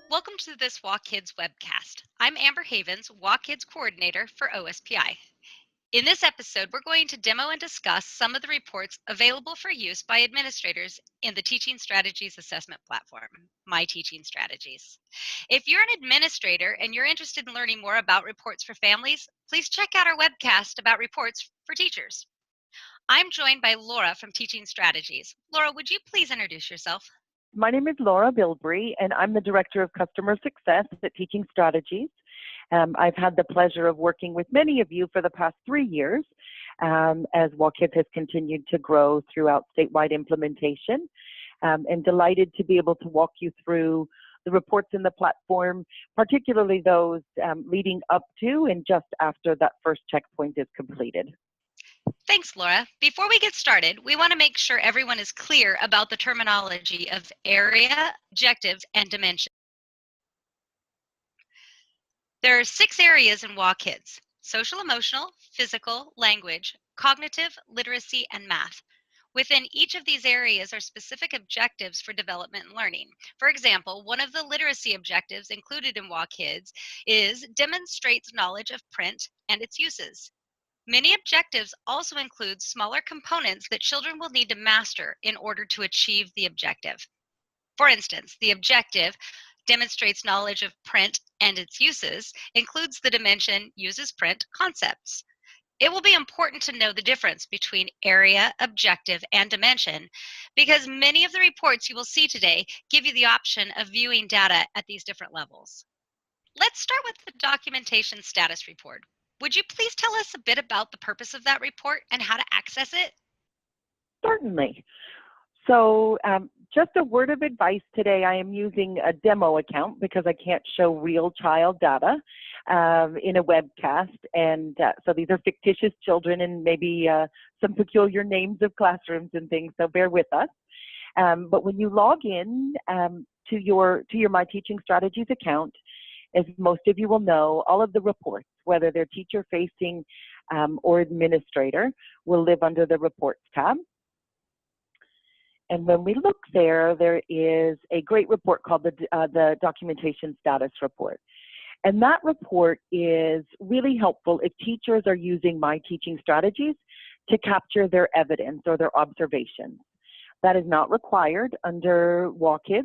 Welcome to this WaKIDS webcast. I'm Amber Havens, WaKIDS coordinator for OSPI. In this episode, we're going to demo and discuss some of the reports available for use by administrators in the Teaching Strategies Assessment Platform, My Teaching Strategies. If you're an administrator and you're interested in learning more about reports for families, please check out our webcast about reports for teachers. I'm joined by Laura from Teaching Strategies. Laura, would you please introduce yourself? My name is Laura Bilbrey, and I'm the Director of Customer Success at Teaching Strategies. I've had the pleasure of working with many of you for the past 3 years as WaKIDS has continued to grow throughout statewide implementation, and delighted to be able to walk you through the reports in the platform, particularly those leading up to and just after that first checkpoint is completed. Thanks, Laura. Before we get started, we want to make sure everyone is clear about the terminology of area, objectives, and dimension. There are 6 areas in WaKIDS: social emotional, physical, language, cognitive, literacy, and math. Within each of these areas are specific objectives for development and learning. For example, one of the literacy objectives included in WaKIDS is demonstrates knowledge of print and its uses. Many objectives also include smaller components that children will need to master in order to achieve the objective. For instance, the objective demonstrates knowledge of print and its uses includes the dimension uses print concepts. It will be important to know the difference between area, objective, and dimension because many of the reports you will see today give you the option of viewing data at these different levels. Let's start with the documentation status report. Would you please tell us a bit about the purpose of that report and how to access it? Certainly. So just a word of advice today, I am using a demo account because I can't show real child data in a webcast. And so these are fictitious children and maybe some peculiar names of classrooms and things, so bear with us. But when you log in to your My Teaching Strategies account, as most of you will know, all of the reports, whether they're teacher-facing or administrator, will live under the Reports tab. And when we look there, there is a great report called the Documentation Status Report. And that report is really helpful if teachers are using My Teaching Strategies to capture their evidence or their observations. That is not required under WaKIDS.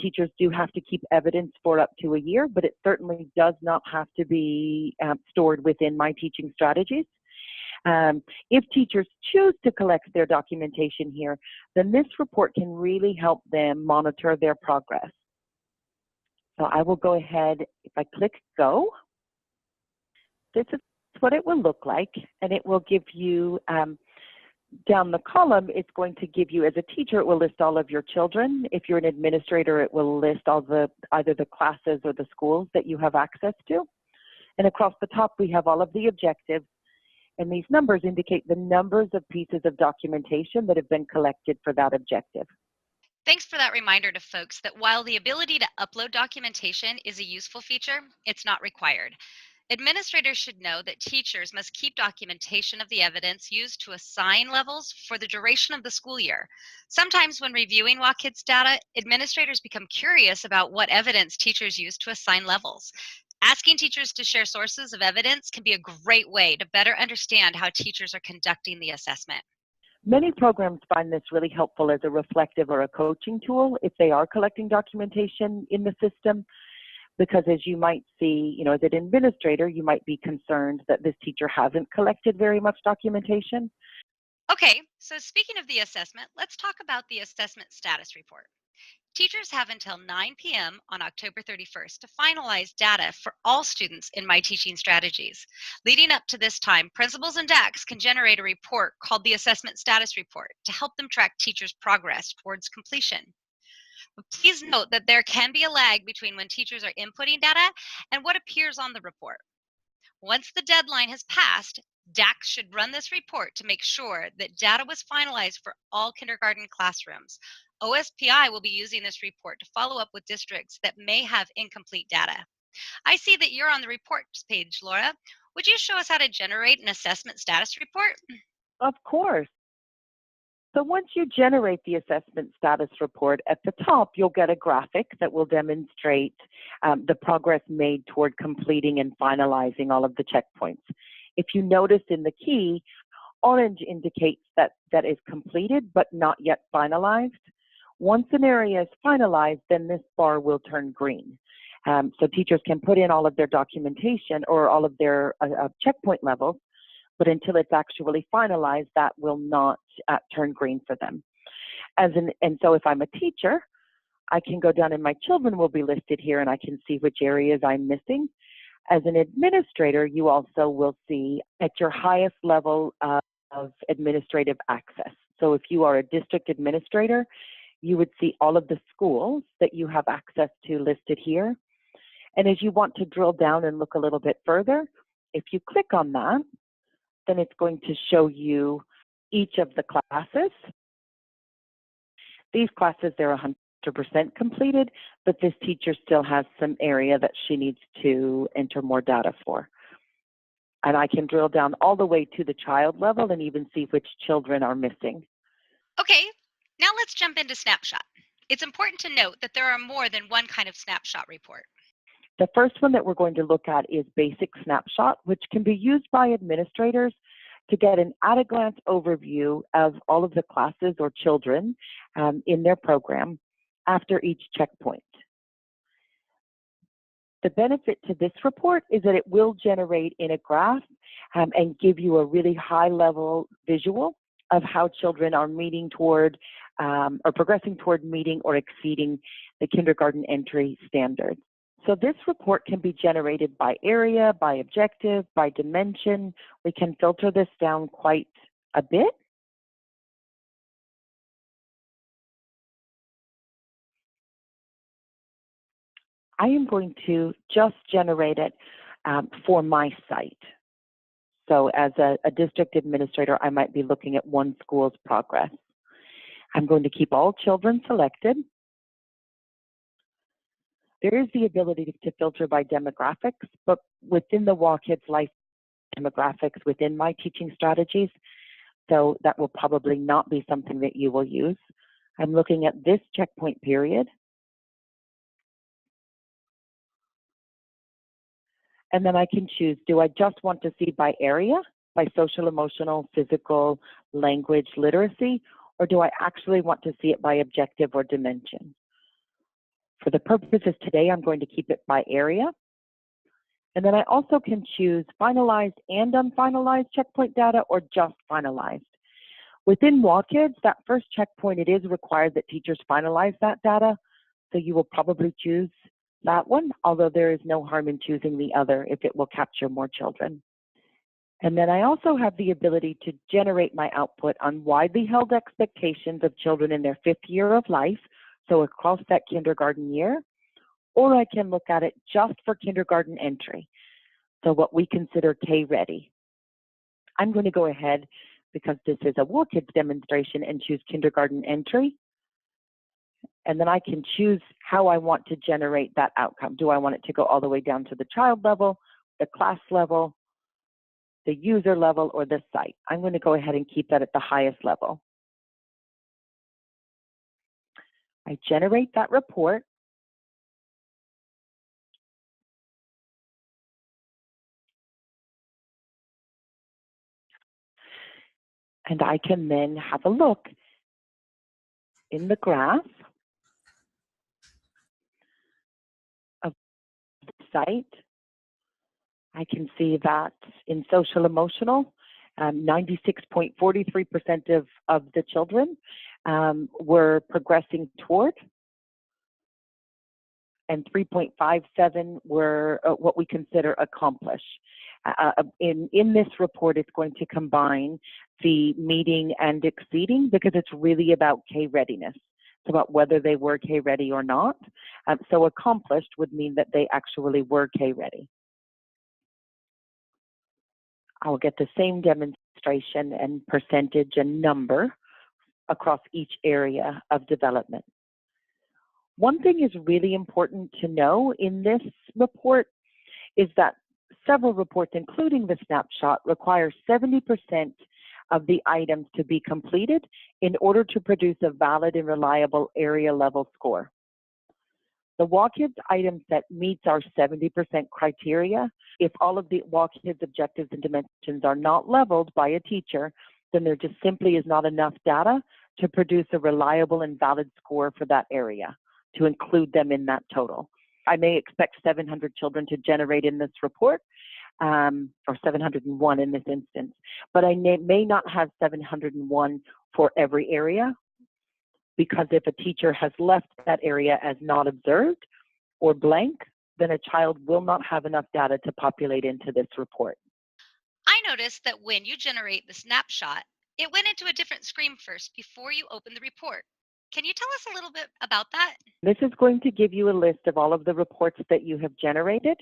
Teachers do have to keep evidence for up to a year, but it certainly does not have to be stored within My Teaching Strategies. If teachers choose to collect their documentation here, then this report can really help them monitor their progress. So I will go ahead, if I click go, this is what it will look like, and it will give you down the column, it's going to give you, as a teacher, it will list all of your children. If you're an administrator, it will list all either the classes or the schools that you have access to. And across the top, we have all of the objectives. And these numbers indicate the numbers of pieces of documentation that have been collected for that objective. Thanks for that reminder to folks that while the ability to upload documentation is a useful feature, it's not required. Administrators should know that teachers must keep documentation of the evidence used to assign levels for the duration of the school year. Sometimes when reviewing WaKIDS data, administrators become curious about what evidence teachers use to assign levels. Asking teachers to share sources of evidence can be a great way to better understand how teachers are conducting the assessment. Many programs find this really helpful as a reflective or a coaching tool if they are collecting documentation in the system. Because as you might see, as an administrator, you might be concerned that this teacher hasn't collected very much documentation. Okay, so speaking of the assessment, let's talk about the assessment status report. Teachers have until 9 p.m. on October 31st to finalize data for all students in My Teaching Strategies. Leading up to this time, principals and DACs can generate a report called the Assessment Status Report to help them track teachers' progress towards completion. Please note that there can be a lag between when teachers are inputting data and what appears on the report. Once the deadline has passed, DACs should run this report to make sure that data was finalized for all kindergarten classrooms. OSPI will be using this report to follow up with districts that may have incomplete data. I see that you're on the reports page, Laura. Would you show us how to generate an assessment status report? Of course. So once you generate the assessment status report, at the top, you'll get a graphic that will demonstrate the progress made toward completing and finalizing all of the checkpoints. If you notice in the key, orange indicates that that is completed but not yet finalized. Once an area is finalized, then this bar will turn green. So teachers can put in all of their documentation or all of their checkpoint levels, but until it's actually finalized, that will not turn green for them. And so if I'm a teacher, I can go down and my children will be listed here and I can see which areas I'm missing. As an administrator, you also will see at your highest level of administrative access. So if you are a district administrator, you would see all of the schools that you have access to listed here. And as you want to drill down and look a little bit further, if you click on that, then it's going to show you each of the classes. These classes, they're 100% completed, but this teacher still has some area that she needs to enter more data for. And I can drill down all the way to the child level and even see which children are missing. Okay, now let's jump into Snapshot. It's important to note that there are more than one kind of snapshot report. The first one that we're going to look at is Basic Snapshot, which can be used by administrators to get an at-a-glance overview of all of the classes or children in their program after each checkpoint. The benefit to this report is that it will generate in a graph and give you a really high-level visual of how children are meeting toward or progressing toward meeting or exceeding the kindergarten entry standards. So this report can be generated by area, by objective, by dimension. We can filter this down quite a bit. I am going to just generate it for my site. So as a district administrator, I might be looking at one school's progress. I'm going to keep all children selected. There is the ability to filter by demographics, but within the WaKIDS Life demographics within my teaching strategies, so that will probably not be something that you will use. I'm looking at this checkpoint period. And then I can choose, do I just want to see by area, by social, emotional, physical, language, literacy, or do I actually want to see it by objective or dimension? For the purposes today, I'm going to keep it by area. And then I also can choose finalized and unfinalized checkpoint data or just finalized. Within WaKIDS, that first checkpoint, it is required that teachers finalize that data. So you will probably choose that one, although there is no harm in choosing the other if it will capture more children. And then I also have the ability to generate my output on widely held expectations of children in their 5th year of life, so across that kindergarten year, or I can look at it just for kindergarten entry, so what we consider K-ready. I'm going to go ahead, because this is a WaKIDS demonstration, and choose kindergarten entry. And then I can choose how I want to generate that outcome. Do I want it to go all the way down to the child level, the class level, the user level, or the site? I'm going to go ahead and keep that at the highest level. I generate that report. And I can then have a look in the graph of the site. I can see that in social emotional, 96.43% of the children were progressing toward, and 3.57 were what we consider accomplish. In this report, it's going to combine the meeting and exceeding because it's really about K-readiness. It's about whether they were K-ready or not. So accomplished would mean that they actually were K-ready. I'll get the same demonstration and percentage and number across each area of development. One thing is really important to know in this report is that several reports, including the snapshot, require 70% of the items to be completed in order to produce a valid and reliable area level score. The WaKIDS item set meets our 70% criteria. If all of the WaKIDS objectives and dimensions are not leveled by a teacher, then there just simply is not enough data to produce a reliable and valid score for that area to include them in that total. I may expect 700 children to generate in this report, or 701 in this instance, but I may not have 701 for every area, because if a teacher has left that area as not observed or blank, then a child will not have enough data to populate into this report. I noticed that when you generate the snapshot, it went into a different screen first before you open the report. Can you tell us a little bit about that? This is going to give you a list of all of the reports that you have generated.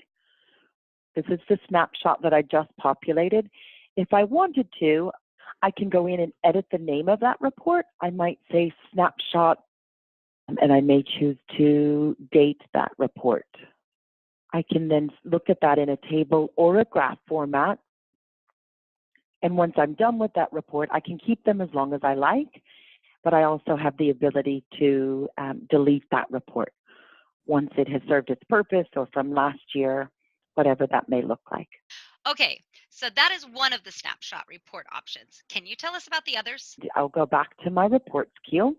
This is the snapshot that I just populated. If I wanted to, I can go in and edit the name of that report. I might say snapshot, and I may choose to date that report. I can then look at that in a table or a graph format. And once I'm done with that report, I can keep them as long as I like, but I also have the ability to delete that report once it has served its purpose, or from last year, whatever that may look like. Okay, so that is one of the snapshot report options. Can you tell us about the others? I'll go back to my reports queue.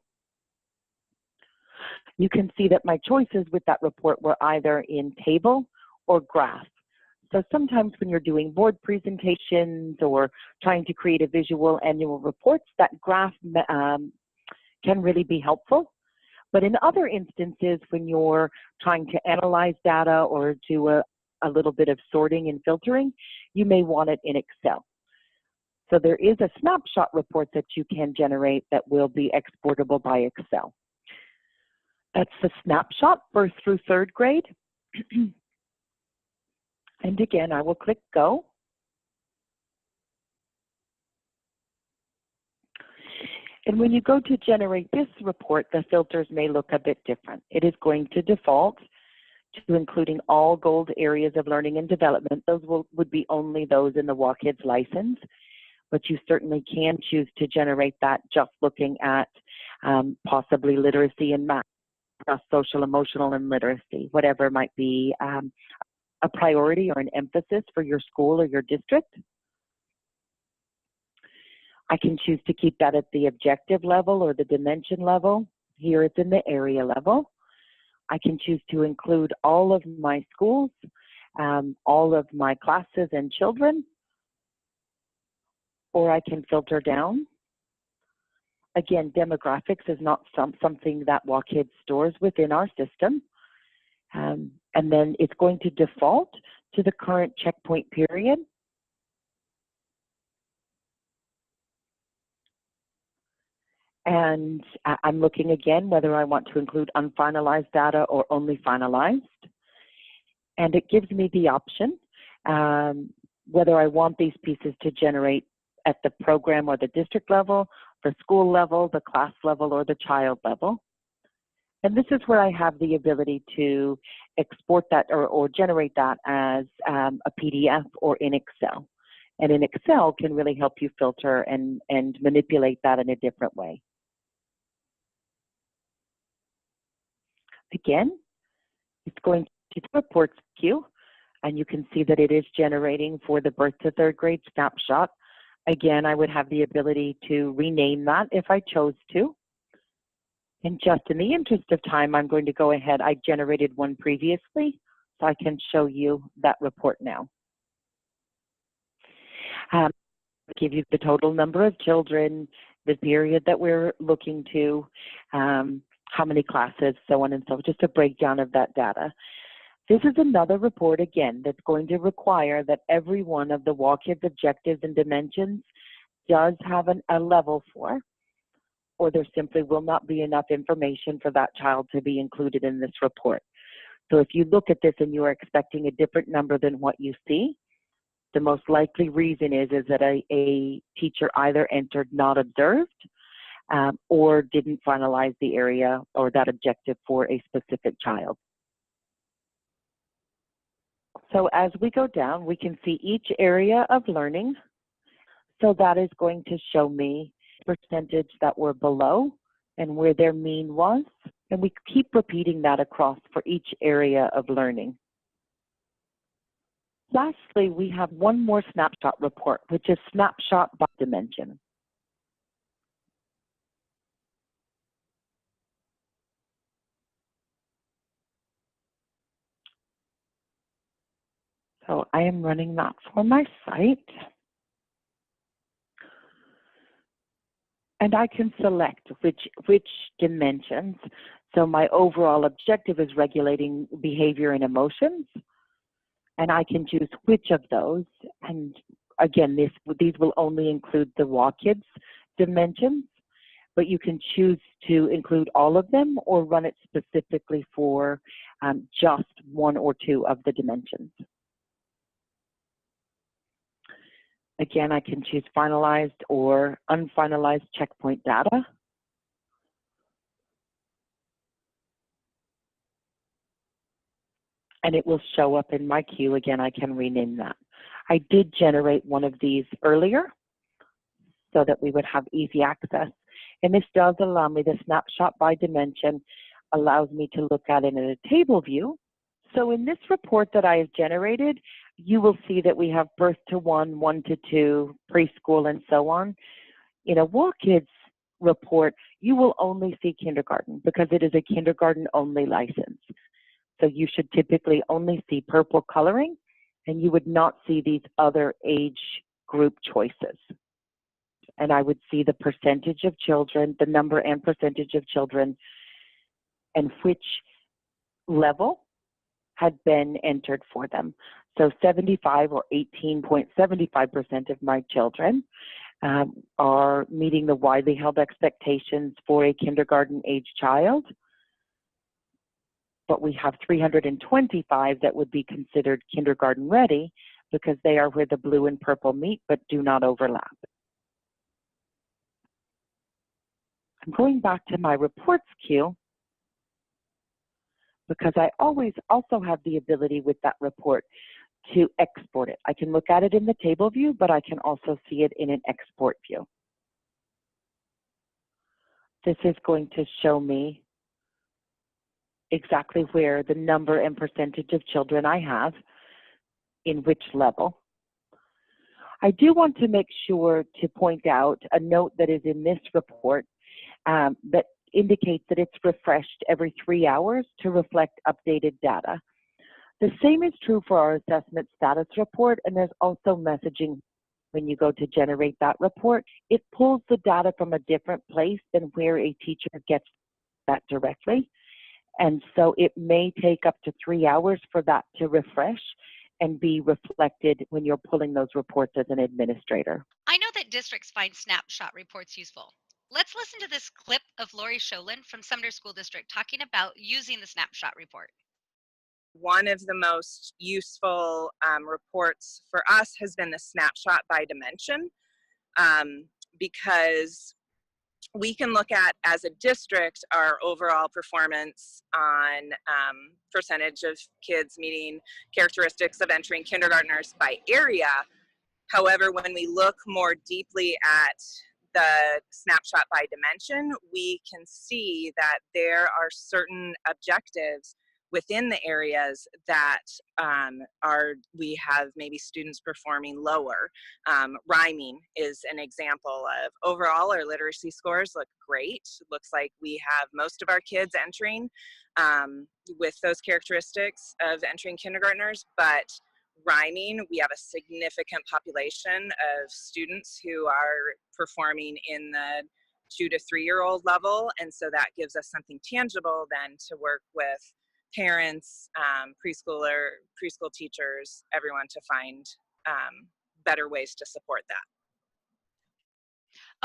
You can see that my choices with that report were either in table or graph. So sometimes when you're doing board presentations or trying to create a visual annual reports, that graph can really be helpful. But in other instances, when you're trying to analyze data or do a little bit of sorting and filtering, you may want it in Excel. So there is a snapshot report that you can generate that will be exportable by Excel. That's the snapshot first through third grade. And again, I will click go. And when you go to generate this report, the filters may look a bit different. It is going to default to including all gold areas of learning and development. Those would be only those in the WaKIDS license, but you certainly can choose to generate that just looking at possibly literacy and math, social, emotional, and literacy, whatever might be a priority or an emphasis for your school or your district. I can choose to keep that at the objective level or the dimension level. Here it's in the area level. I can choose to include all of my schools, all of my classes and children, or I can filter down. Again, demographics is not something that WaKIDS stores within our system. And then it's going to default to the current checkpoint period. And I'm looking again whether I want to include unfinalized data or only finalized. And it gives me the option whether I want these pieces to generate at the program or the district level, the school level, the class level, or the child level. And this is where I have the ability to export that or generate that as a PDF or in Excel. And in Excel can really help you filter and manipulate that in a different way. Again, it's going to the reports queue, and you can see that it is generating for the birth to third grade snapshot. Again, I would have the ability to rename that if I chose to. And just in the interest of time, I'm going to go ahead. I generated one previously, so I can show you that report now. Give you the total number of children, the period that we're looking to, how many classes, so on and so forth, just a breakdown of that data. This is another report, again, that's going to require that every one of the WaKIDS objectives and dimensions does have a level for, or there simply will not be enough information for that child to be included in this report. So if you look at this and you are expecting a different number than what you see, the most likely reason is that a teacher either entered not observed or didn't finalize the area or that objective for a specific child. So as we go down, we can see each area of learning. So that is going to show me percentage that were below and where their mean was. And we keep repeating that across for each area of learning. Lastly, we have one more snapshot report, which is snapshot by dimension. So I am running that for my site. And I can select which dimensions. So my overall objective is regulating behavior and emotions. And I can choose which of those. And again, these will only include the WaKIDS dimensions, but you can choose to include all of them or run it specifically for just one or two of the dimensions. Again, I can choose finalized or unfinalized checkpoint data. And it will show up in my queue. Again, I can rename that. I did generate one of these earlier so that we would have easy access. And this does allow me, the snapshot by dimension allows me to look at it in a table view. So in this report that I have generated, you will see that we have birth to 1, 1 to 2, preschool, and so on. In a WaKIDS report, you will only see kindergarten because it is a kindergarten only license. So you should typically only see purple coloring, and you would not see these other age group choices. And I would see the percentage of children, the number and percentage of children, and which level had been entered for them. So 75 or 18.75% of my children are meeting the widely held expectations for a kindergarten age child. But we have 325 that would be considered kindergarten ready because they are where the blue and purple meet but do not overlap. I'm going back to my reports queue because I always also have the ability with that report to export it. I can look at it in the table view, but I can also see it in an export view. This is going to show me exactly where the number and percentage of children I have in which level. I do want to make sure to point out a note that is in this report that indicates that it's refreshed every 3 hours to reflect updated data. The same is true for our assessment status report, and there's also messaging when you go to generate that report. It pulls the data from a different place than where a teacher gets that directly. And so it may take up to 3 hours for that to refresh and be reflected when you're pulling those reports as an administrator. I know that districts find snapshot reports useful. Let's listen to this clip of Lori Sholin from Sumner School District talking about using the snapshot report. One of the most useful reports for us has been the snapshot by dimension, because we can look at, as a district, our overall performance on percentage of kids meeting characteristics of entering kindergartners by area. However, when we look more deeply at the snapshot by dimension, we can see that there are certain objectives within the areas that we have maybe students performing lower. Rhyming is an example of, overall our literacy scores look great. It looks like we have most of our kids entering with those characteristics of entering kindergartners, but rhyming, we have a significant population of students who are performing in the 2 to 3 year old level, and so that gives us something tangible then to work with parents, preschool teachers, everyone, to find better ways to support that.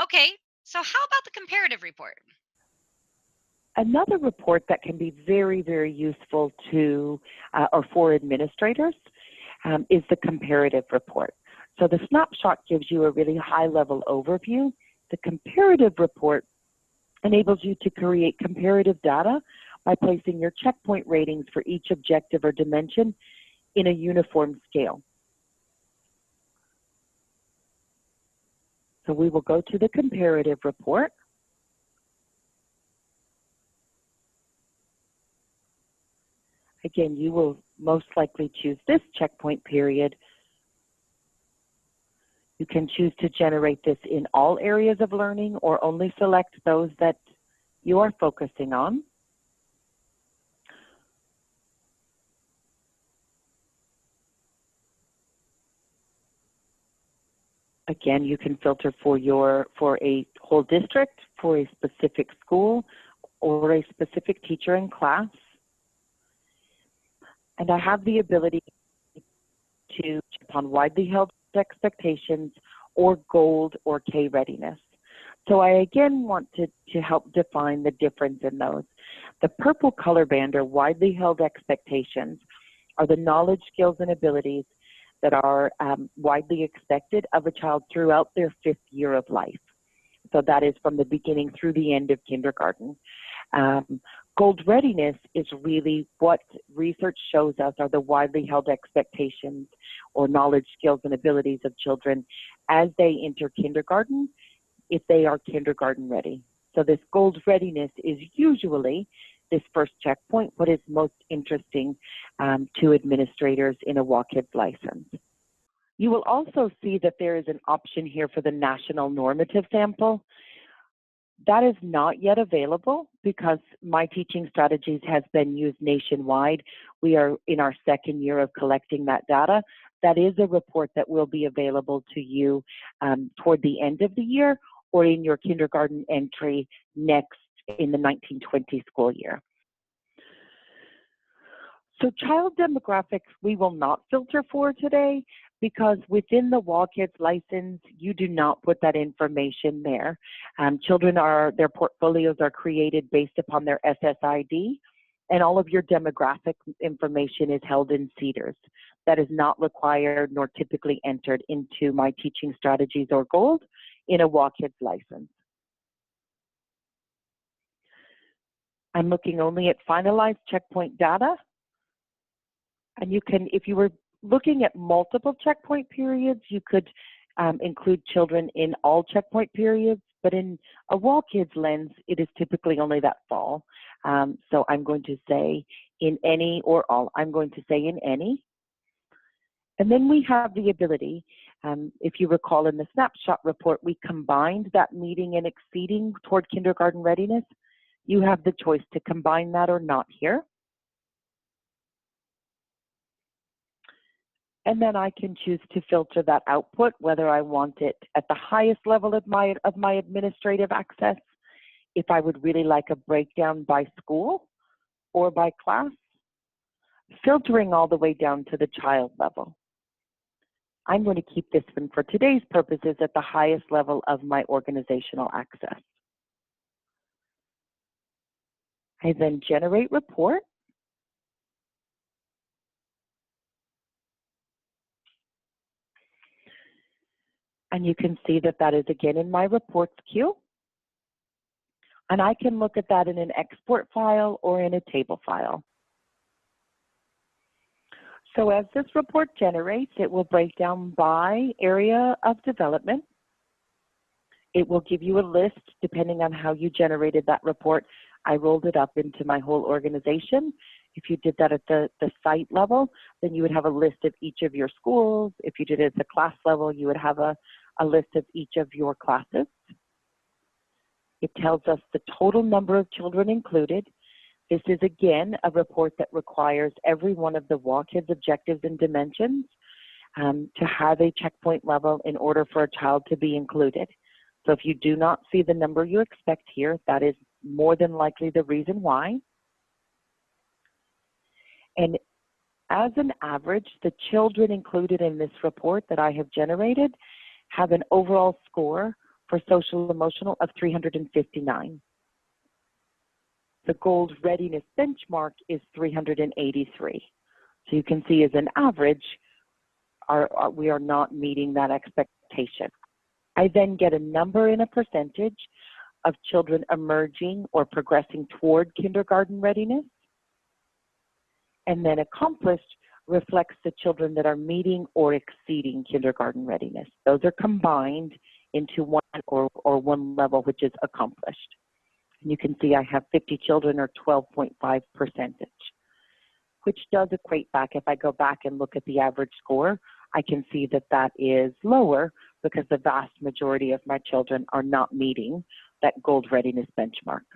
Okay, so how about the comparative report? Another report that can be very, very useful to or for administrators is the comparative report. So the snapshot gives you a really high-level overview. The comparative report enables you to create comparative data by placing your checkpoint ratings for each objective or dimension in a uniform scale. So we will go to the comparative report. Again, you will most likely choose this checkpoint period. You can choose to generate this in all areas of learning or only select those that you are focusing on. Again, you can filter for a whole district, for a specific school, or a specific teacher in class. And I have the ability to check on widely held expectations or gold or K readiness. So I again want to help define the difference in those. The purple color band, or widely held expectations, are the knowledge, skills, and abilities that are widely expected of a child throughout their 5th year of life. So that is from the beginning through the end of kindergarten. Gold readiness is really what research shows us are the widely held expectations or knowledge, skills, and abilities of children as they enter kindergarten, if they are kindergarten ready. So this gold readiness is usually this first checkpoint, what is most interesting to administrators in a WaKIDS license. You will also see that there is an option here for the national normative sample. That is not yet available because My Teaching Strategies has been used nationwide. We are in our 2nd year of collecting that data. That is a report that will be available to you toward the end of the year or in your kindergarten entry next in the 1920 school year. So child demographics we will not filter for today because within the WaKIDS license, you do not put that information there. Their portfolios are created based upon their SSID, and all of your demographic information is held in CEDARS. That is not required nor typically entered into My Teaching Strategies or Gold in a WaKIDS license. I'm looking only at finalized checkpoint data. And you can, if you were looking at multiple checkpoint periods, you could include children in all checkpoint periods, but in a WaKIDS lens, it is typically only that fall. So I'm going to say in any or all. I'm going to say in any. And then we have the ability, if you recall in the snapshot report, we combined that meeting and exceeding toward kindergarten readiness. You have the choice to combine that or not here. And then I can choose to filter that output, whether I want it at the highest level of my administrative access, if I would really like a breakdown by school or by class, filtering all the way down to the child level. I'm going to keep this one for today's purposes at the highest level of my organizational access. I then generate report. And you can see that that is again in my reports queue. And I can look at that in an export file or in a table file. So as this report generates, it will break down by area of development. It will give you a list depending on how you generated that report. I rolled it up into my whole organization. If you did that at the site level, then you would have a list of each of your schools. If you did it at the class level, you would have a list of each of your classes. It tells us the total number of children included. This is again a report that requires every one of the WaKIDS objectives and dimensions to have a checkpoint level in order for a child to be included. So if you do not see the number you expect here, that is more than likely the reason why. And as an average, the children included in this report that I have generated have an overall score for social emotional of 359. The gold readiness benchmark is 383. So you can see as an average, we are not meeting that expectation. I then get a number and a percentage of children emerging or progressing toward kindergarten readiness. And then accomplished reflects the children that are meeting or exceeding kindergarten readiness. Those are combined into one or one level, which is accomplished. And you can see I have 50 children, or 12.5%, which does equate back. If I go back and look at the average score, I can see that that is lower because the vast majority of my children are not meeting that gold readiness benchmark.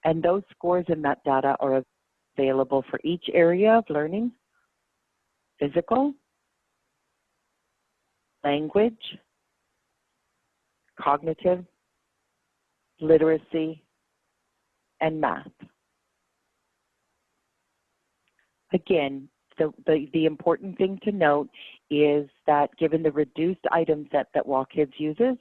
And those scores in that data are available for each area of learning: physical, language, cognitive, literacy, and math. Again, the important thing to note is that given the reduced item set that WaKIDS uses,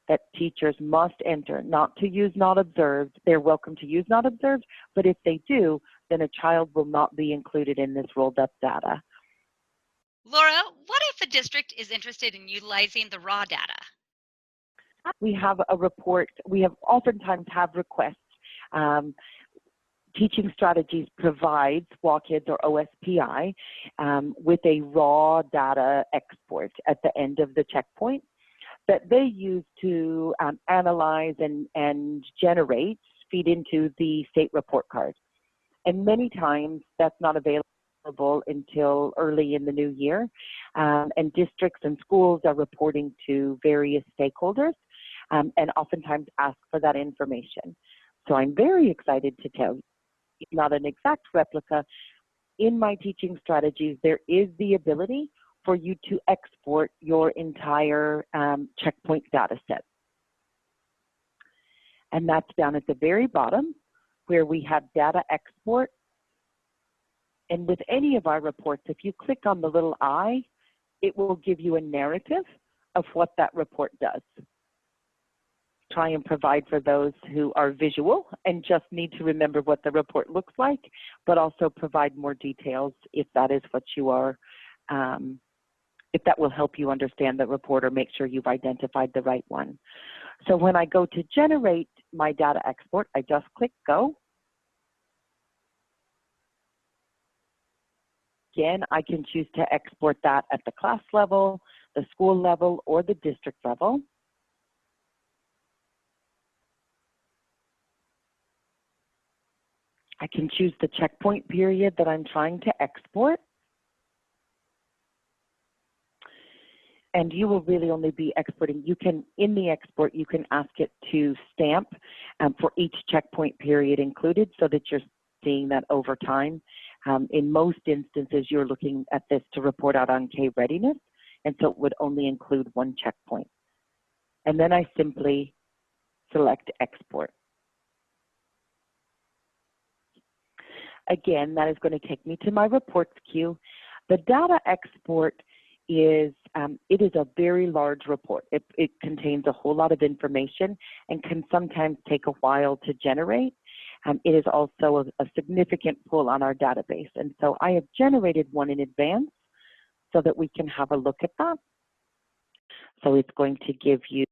that teachers must enter, not to use not observed. They're welcome to use not observed, but if they do, then a child will not be included in this rolled up data. Laura, what if a district is interested in utilizing the raw data? We have a report, we have oftentimes have requests. Teaching Strategies provides WaKIDS or OSPI with a raw data export at the end of the checkpoint that they use to analyze and generate, feed into the state report card. And many times that's not available until early in the new year. And districts and schools are reporting to various stakeholders and oftentimes ask for that information. So I'm very excited to tell you, not an exact replica, in my Teaching Strategies, there is the ability for you to export your entire checkpoint data set. And that's down at the very bottom where we have data export. And with any of our reports, if you click on the little I, it will give you a narrative of what that report does. Try and provide for those who are visual and just need to remember what the report looks like, but also provide more details if that is what you are, if that will help you understand the report or make sure you've identified the right one. So when I go to generate my data export, I just click go. Again, I can choose to export that at the class level, the school level, or the district level. I can choose the checkpoint period that I'm trying to export. And you will really only be exporting. You can, in the export, you can ask it to stamp for each checkpoint period included so that you're seeing that over time. In most instances, you're looking at this to report out on K readiness, and so it would only include one checkpoint. And then I simply select export. Again, that is going to take me to my reports queue. The data export is, it is a very large report. It contains a whole lot of information and can sometimes take a while to generate. It is also a significant pull on our database. And so I have generated one in advance so that we can have a look at that. So it's going to give you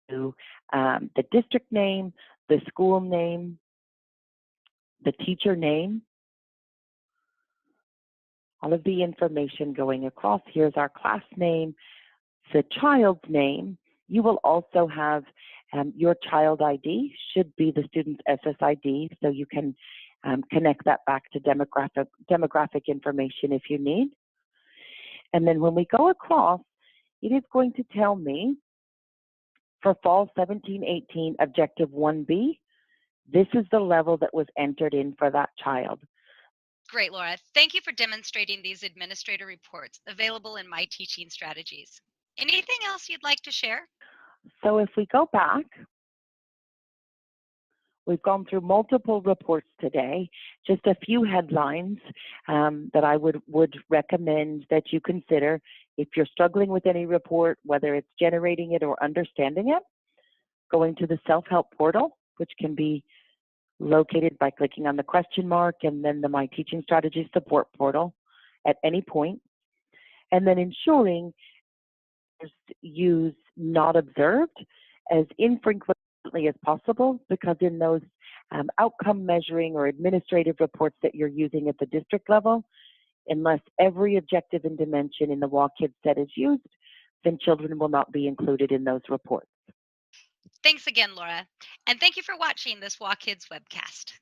the district name, the school name, the teacher name, all of the information going across. Here's our class name, the child's name. You will also have your child ID, should be the student's SSID, so you can connect that back to demographic information if you need. And then when we go across, it is going to tell me for fall 17-18 objective 1B, this is the level that was entered in for that child. Great, Laura. Thank you for demonstrating these administrator reports available in My Teaching Strategies. Anything else you'd like to share? So if we go back, we've gone through multiple reports today, just a few headlines that I would recommend that you consider if you're struggling with any report, whether it's generating it or understanding it. Going to the self-help portal, which can be located by clicking on the question mark and then the My Teaching Strategies support portal at any point. And then ensuring use not observed as infrequently as possible, because in those outcome measuring or administrative reports that you're using at the district level, unless every objective and dimension in the WaKIDS set is used, then children will not be included in those reports. Thanks again, Laura. And thank you for watching this WaKIDS webcast.